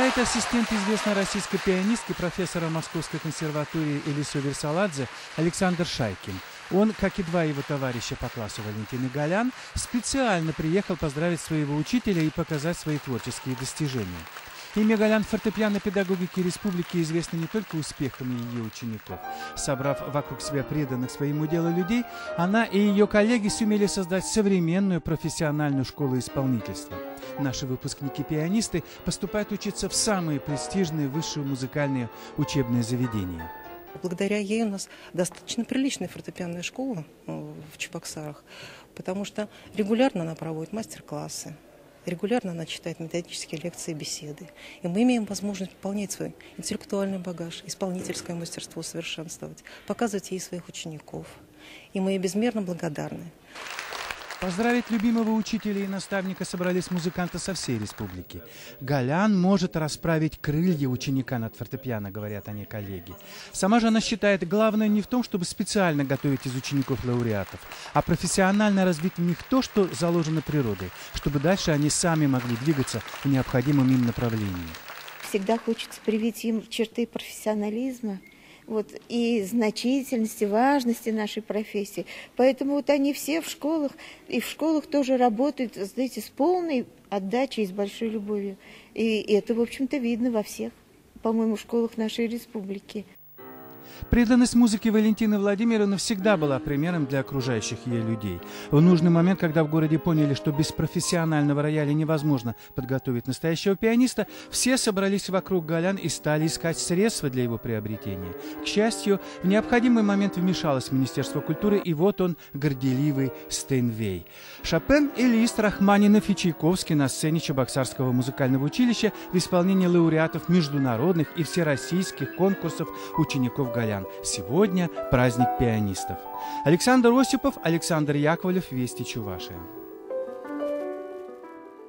Играет ассистент известной российской пианистки, профессора Московской консерватории Элисо Версаладзе Александр Шайкин. Он, как и два его товарища по классу Валентины Голян, специально приехал поздравить своего учителя и показать свои творческие достижения. Имя Голян в фортепианной педагогике республики известно не только успехами ее учеников. Собрав вокруг себя преданных своему делу людей, она и ее коллеги сумели создать современную профессиональную школу исполнительства. Наши выпускники-пианисты поступают учиться в самые престижные высшие музыкальные учебные заведения. Благодаря ей у нас достаточно приличная фортепианная школа в Чебоксарах, потому что регулярно она проводит мастер-классы. Регулярно она читает методические лекции и беседы. И мы имеем возможность пополнять свой интеллектуальный багаж, исполнительское мастерство совершенствовать, показывать ей своих учеников. И мы ей безмерно благодарны. Поздравить любимого учителя и наставника собрались музыканты со всей республики. Голян может расправить крылья ученика над фортепиано, говорят они коллеги. Сама же она считает, главное не в том, чтобы специально готовить из учеников лауреатов, а профессионально развить в них то, что заложено природой, чтобы дальше они сами могли двигаться в необходимом им направлении. Всегда хочется привить им черты профессионализма. И значительности, важности нашей профессии. Поэтому они все в школах, и в школах тоже работают, знаете, с полной отдачей и с большой любовью. И это, в общем-то, видно во всех, по-моему, школах нашей республики. Преданность музыке Валентины Владимировны всегда была примером для окружающих ее людей. В нужный момент, когда в городе поняли, что без профессионального рояля невозможно подготовить настоящего пианиста, все собрались вокруг Голян и стали искать средства для его приобретения. К счастью, в необходимый момент вмешалось Министерство культуры, и вот он, горделивый Стейнвей. Шопен и Лист, Рахманинов и Чайковский на сцене Чебоксарского музыкального училища в исполнении лауреатов международных и всероссийских конкурсов учеников Голян. Сегодня праздник пианистов. Александр Осипов, Александр Яковлев, Вести Чувашия.